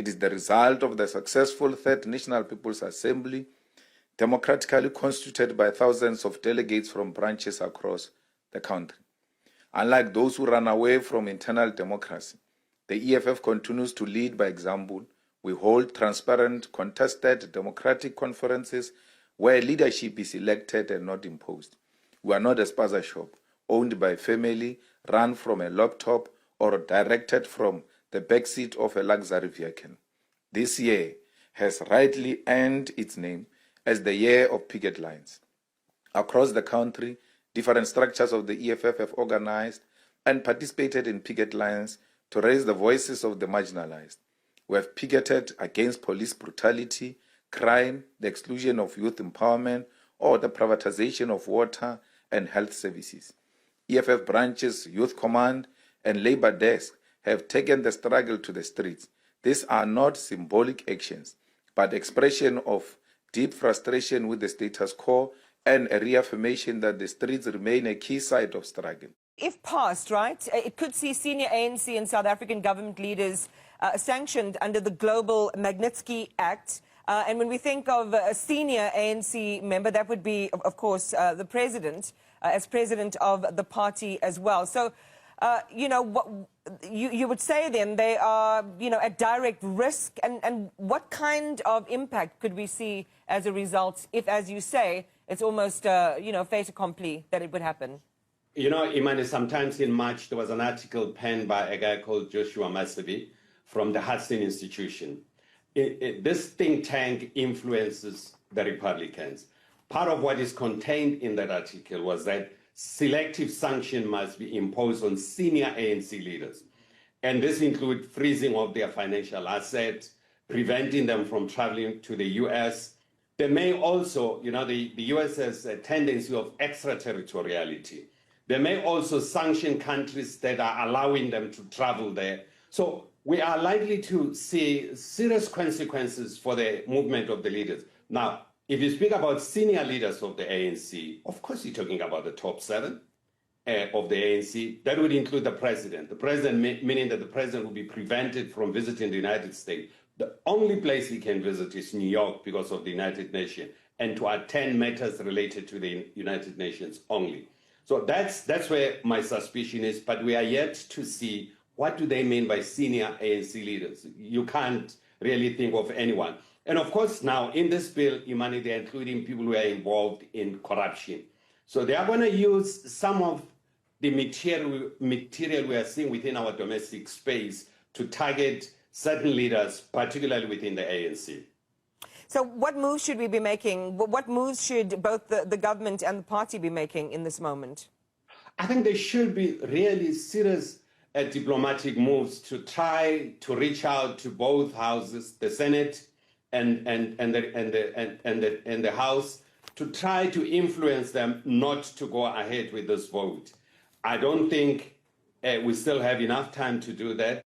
It is the result of the successful Third National People's Assembly, democratically constituted by thousands of delegates from branches across the country. Unlike those who run away from internal democracy, the EFF continues to lead by example. We hold transparent, contested democratic conferences where leadership is elected and not imposed. We are not a Spaza Shop, owned by family, run from a laptop, or directed from the backseat of a luxury vehicle. This year has rightly earned its name as the year of picket lines. Across the country, different structures of the EFF have organized and participated in picket lines to raise the voices of the marginalized. We have picketed against police brutality, crime, the exclusion of youth empowerment, or the privatization of water and health services. EFF branches, Youth Command, and Labour Desk have taken the struggle to the streets. These are not symbolic actions, but expression of deep frustration with the status quo and a reaffirmation that the streets remain a key site of struggle. If passed, right, it could see senior ANC and South African government leaders sanctioned under the Global Magnitsky Act. And when we think of a senior ANC member, that would be, of course, the president, as president of the party as well. So, you know, what you would say then they are, you know, at direct risk. And what kind of impact could we see as a result if, as you say, it's almost, you know, fait accompli that it would happen? You know, Imani, sometimes in March, there was an article penned by a guy called Joshua Masabi from the Hudson Institution. This think tank influences the Republicans. Part of what is contained in that article was that selective sanction must be imposed on senior ANC leaders. And this includes freezing of their financial assets, preventing them from traveling to the U.S. They may also, you know, the U.S. has a tendency of extraterritoriality. They may also sanction countries that are allowing them to travel there. So we are likely to see serious consequences for the movement of the leaders. Now, if you speak about senior leaders of the ANC, of course you're talking about the top 7 of the ANC. That would include the president. The president, meaning that the president will be prevented from visiting the United States. The only place he can visit is New York because of the United Nations, and to attend matters related to the United Nations only. So that's where my suspicion is, but we are yet to see what do they mean by senior ANC leaders. You can't really think of anyone. And of course now in this bill, Imani, they're including people who are involved in corruption. So they are going to use some of the material we are seeing within our domestic space to target certain leaders, particularly within the ANC. So what moves should we be making? What moves should both the government and the party be making in this moment? I think there should be really serious diplomatic moves to try to reach out to both houses, the Senate and the House, to try to influence them not to go ahead with this vote. I don't think we still have enough time to do that.